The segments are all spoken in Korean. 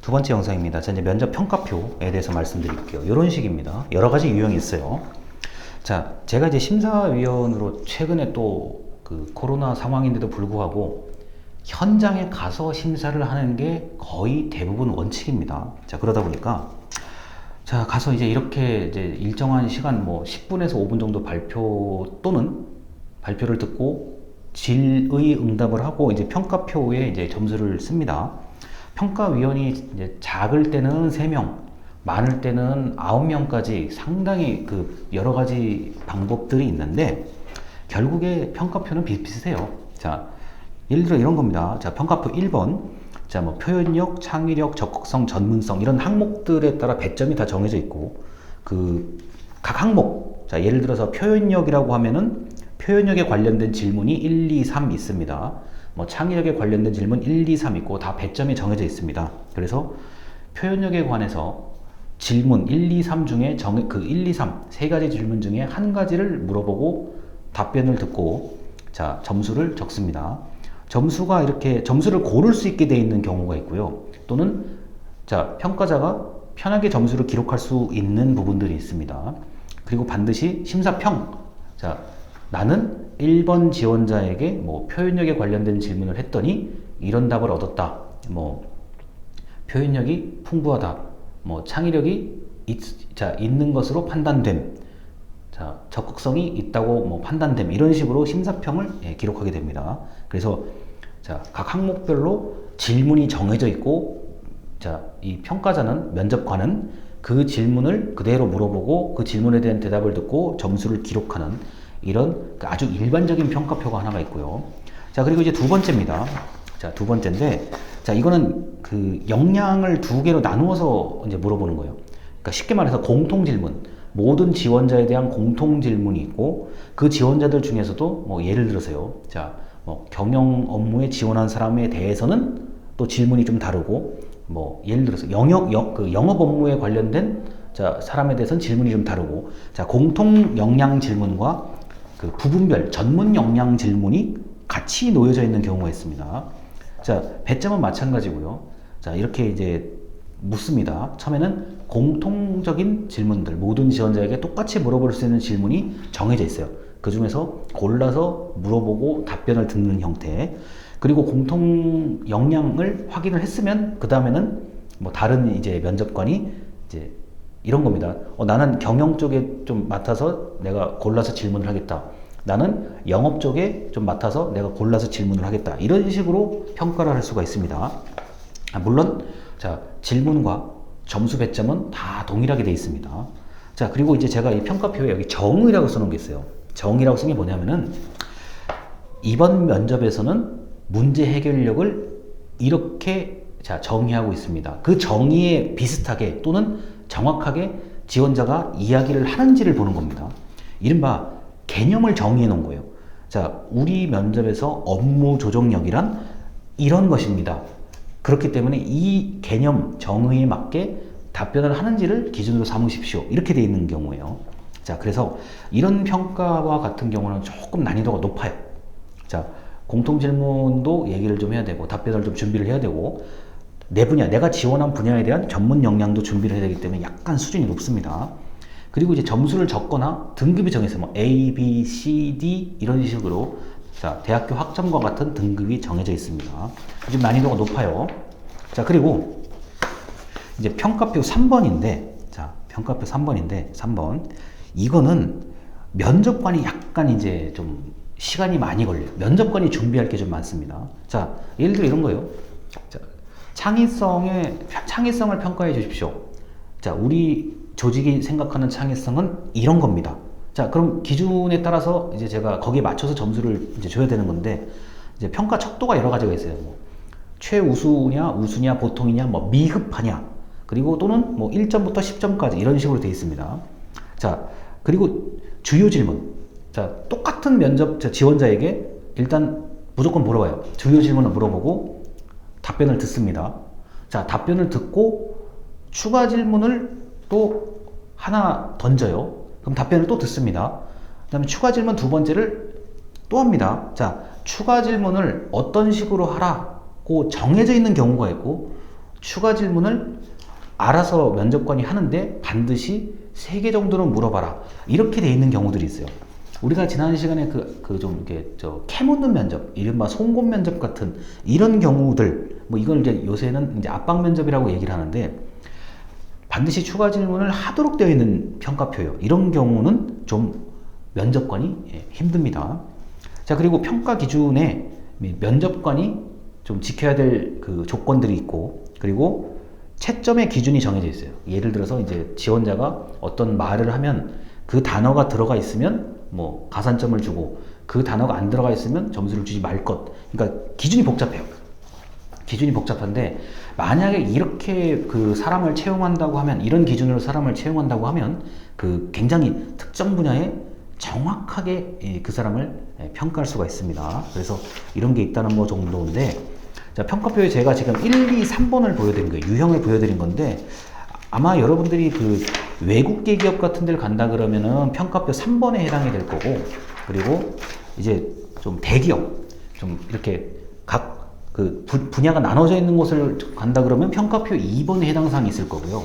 두 번째 영상입니다. 자, 이제 면접 평가표에 대해서 말씀드릴게요. 이런 식입니다. 여러 가지 유형이 있어요. 자, 제가 이제 심사위원으로 최근에 또 그 코로나 상황인데도 불구하고 현장에 가서 심사를 하는 게 거의 대부분 원칙입니다. 자, 그러다 보니까 자, 가서 이제 이렇게 이제 일정한 시간 뭐 10분에서 5분 정도 발표 또는 발표를 듣고 질의 응답을 하고 이제 평가표에 이제 점수를 씁니다. 평가위원이 이제 작을 때는 3명, 많을 때는 9명까지 상당히 그 여러 가지 방법들이 있는데 결국에 평가표는 비슷비슷해요. 자, 예를 들어 이런 겁니다. 자, 평가표 1번. 자, 뭐 표현력, 창의력, 적극성, 전문성 이런 항목들에 따라 배점이 다 정해져 있고 그 각 항목. 자, 예를 들어서 표현력이라고 하면은 표현력에 관련된 질문이 1, 2, 3 있습니다. 뭐 창의력에 관련된 질문 1, 2, 3 있고 다 배점이 정해져 있습니다. 그래서 표현력에 관해서 질문 1, 2, 3 중에 그 1, 2, 3 세 가지 질문 중에 한 가지를 물어보고 답변을 듣고 자, 점수를 적습니다. 점수가 이렇게 점수를 고를 수 있게 되어 있는 경우가 있고요. 또는 자, 평가자가 편하게 점수를 기록할 수 있는 부분들이 있습니다. 그리고 반드시 심사평. 자, 나는 1번 지원자에게 뭐 표현력에 관련된 질문을 했더니 이런 답을 얻었다. 뭐 표현력이 풍부하다. 뭐 창의력이 있는 것으로 판단됨. 자, 적극성이 있다고 뭐 판단됨. 이런 식으로 심사평을 기록하게 됩니다. 그래서 자, 각 항목별로 질문이 정해져 있고 자, 이 평가자는 면접관은 그 질문을 그대로 물어보고 그 질문에 대한 대답을 듣고 점수를 기록하는 이런 아주 일반적인 평가표가 하나가 있고요. 자, 그리고 이제 두 번째입니다. 자, 두 번째인데, 자, 이거는 그 역량을 두 개로 나누어서 이제 물어보는 거예요. 그러니까 쉽게 말해서 공통 질문. 모든 지원자에 대한 공통 질문이 있고, 그 지원자들 중에서도 뭐 예를 들어서요. 자, 뭐 경영 업무에 지원한 사람에 대해서는 또 질문이 좀 다르고, 뭐 예를 들어서 영업 업무에 관련된 자, 사람에 대해서는 질문이 좀 다르고, 자, 공통 역량 질문과 그 부분별 전문 역량 질문이 같이 놓여져 있는 경우가 있습니다. 자, 배점은 마찬가지고요. 자, 이렇게 이제 묻습니다. 처음에는 공통적인 질문들, 모든 지원자에게 똑같이 물어볼 수 있는 질문이 정해져 있어요. 그 중에서 골라서 물어보고 답변을 듣는 형태. 그리고 공통 역량을 확인을 했으면 그 다음에는 뭐 다른 이제 면접관이 이제 이런 겁니다. 나는 경영 쪽에 좀 맡아서 내가 골라서 질문을 하겠다. 나는 영업 쪽에 좀 맡아서 내가 골라서 질문을 하겠다. 이런 식으로 평가를 할 수가 있습니다. 물론 자, 질문과 점수 배점은 다 동일하게 되어 있습니다. 자, 그리고 이제 제가 이 평가표에 여기 정의라고 써놓은 게 있어요. 정의라고 쓴 게 뭐냐면은 이번 면접에서는 문제 해결력을 이렇게 자, 정의하고 있습니다. 그 정의에 비슷하게 또는 정확하게 지원자가 이야기를 하는지를 보는 겁니다. 이른바 개념을 정의해 놓은 거예요. 자, 우리 면접에서 업무 조정력이란 이런 것입니다. 그렇기 때문에 이 개념 정의에 맞게 답변을 하는지를 기준으로 삼으십시오. 이렇게 되어 있는 경우예요. 자, 그래서 이런 평가와 같은 경우는 조금 난이도가 높아요. 자, 공통 질문도 얘기를 좀 해야 되고 답변을 좀 준비를 해야 되고 내 분야, 내가 지원한 분야에 대한 전문 역량도 준비를 해야 되기 때문에 약간 수준이 높습니다. 그리고 이제 점수를 적거나 등급이 정해서 뭐 A, B, C, D 이런 식으로 자, 대학교 학점과 같은 등급이 정해져 있습니다. 좀 난이도가 높아요. 자, 그리고 이제 평가표 3번인데 자, 평가표 3번인데 3번 이거는 면접관이 약간 이제 좀 시간이 많이 걸려요. 면접관이 준비할 게 좀 많습니다. 자, 예를 들어 이런 거예요. 자, 창의성을 평가해 주십시오. 자, 우리 조직이 생각하는 창의성은 이런 겁니다. 자, 그럼 기준에 따라서 이제 제가 거기에 맞춰서 점수를 이제 줘야 되는 건데, 이제 평가 척도가 여러 가지가 있어요. 뭐, 최우수냐, 우수냐, 보통이냐, 뭐, 미흡하냐, 그리고 또는 뭐 1점부터 10점까지 이런 식으로 되어 있습니다. 자, 그리고 주요 질문. 자, 똑같은 면접 지원자에게 일단 무조건 물어봐요. 주요 질문을 물어보고 답변을 듣습니다. 자, 답변을 듣고 추가 질문을 또 하나 던져요. 그럼 답변을 또 듣습니다. 그 다음에 추가 질문 두 번째를 또 합니다. 자, 추가 질문을 어떤 식으로 하라고 정해져 있는 경우가 있고 추가 질문을 알아서 면접관이 하는데 반드시 3개 정도는 물어봐라. 이렇게 돼 있는 경우들이 있어요. 우리가 지난 시간에 캐 묻는 면접, 이른바 송곳 면접 같은 이런 경우들, 뭐 이걸 이제 요새는 이제 압박 면접이라고 얘기를 하는데, 반드시 추가 질문을 하도록 되어 있는 평가표예요. 이런 경우는 좀 면접관이 힘듭니다. 자, 그리고 평가 기준에 면접관이 좀 지켜야 될 그 조건들이 있고, 그리고 채점의 기준이 정해져 있어요. 예를 들어서 이제 지원자가 어떤 말을 하면 그 단어가 들어가 있으면 뭐 가산점을 주고, 그 단어가 안 들어가 있으면 점수를 주지 말 것. 그러니까 기준이 복잡해요. 기준이 복잡한데, 만약에 이렇게 그 사람을 채용한다고 하면, 이런 기준으로 사람을 채용한다고 하면 그 굉장히 특정 분야에 정확하게 그 사람을 평가할 수가 있습니다. 그래서 이런 게 있다는 거 정도인데, 자, 평가표에 제가 지금 1, 2, 3번을 보여드린 거예요. 유형을 보여드린 건데, 아마 여러분들이 그 외국계 기업 같은 데를 간다 그러면은 평가표 3번에 해당이 될 거고, 그리고 이제 좀 대기업, 좀 이렇게 각 그 분야가 나눠져 있는 곳을 간다 그러면 평가표 2번에 해당 사항이 있을 거고요.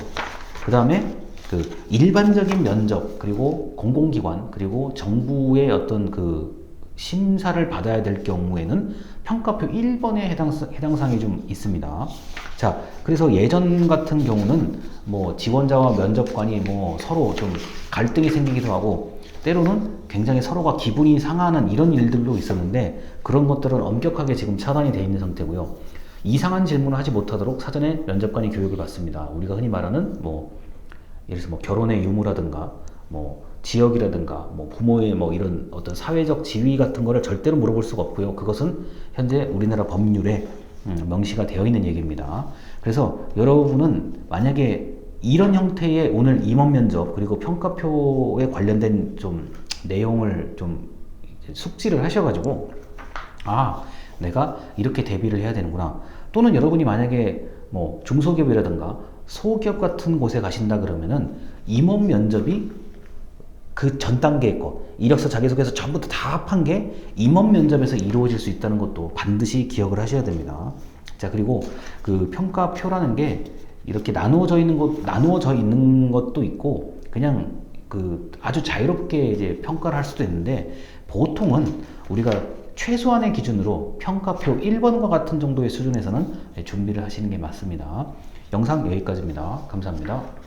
그 다음에 그 일반적인 면접, 그리고 공공기관, 그리고 정부의 어떤 그 심사를 받아야 될 경우에는 평가표 1번에 해당 사항이 좀 있습니다. 자, 그래서 예전 같은 경우는 뭐 지원자와 면접관이 뭐 서로 좀 갈등이 생기기도 하고, 때로는 굉장히 서로가 기분이 상하는 이런 일들도 있었는데, 그런 것들은 엄격하게 지금 차단이 되어 있는 상태고요. 이상한 질문을 하지 못하도록 사전에 면접관이 교육을 받습니다. 우리가 흔히 말하는 뭐 예를 들어서 뭐 결혼의 유무라든가, 뭐 지역이라든가, 뭐 부모의 뭐 이런 어떤 사회적 지위 같은 거를 절대로 물어볼 수가 없고요. 그것은 현재 우리나라 법률에 명시가 되어 있는 얘기입니다. 그래서 여러분은 만약에 이런 형태의 오늘 임원 면접, 그리고 평가표에 관련된 좀 내용을 좀 숙지를 하셔가지고, 아, 내가 이렇게 대비를 해야 되는구나. 또는 여러분이 만약에 뭐 중소기업이라든가 소기업 같은 곳에 가신다 그러면은 임원 면접이 그 전 단계의 거, 이력서, 자기소개서 전부 다 합한 게 임원 면접에서 이루어질 수 있다는 것도 반드시 기억을 하셔야 됩니다. 자, 그리고 그 평가표라는 게 이렇게 나누어져 있는 것도 있고, 그냥 그 아주 자유롭게 이제 평가를 할 수도 있는데, 보통은 우리가 최소한의 기준으로 평가표 1번과 같은 정도의 수준에서는 준비를 하시는 게 맞습니다. 영상 여기까지입니다. 감사합니다.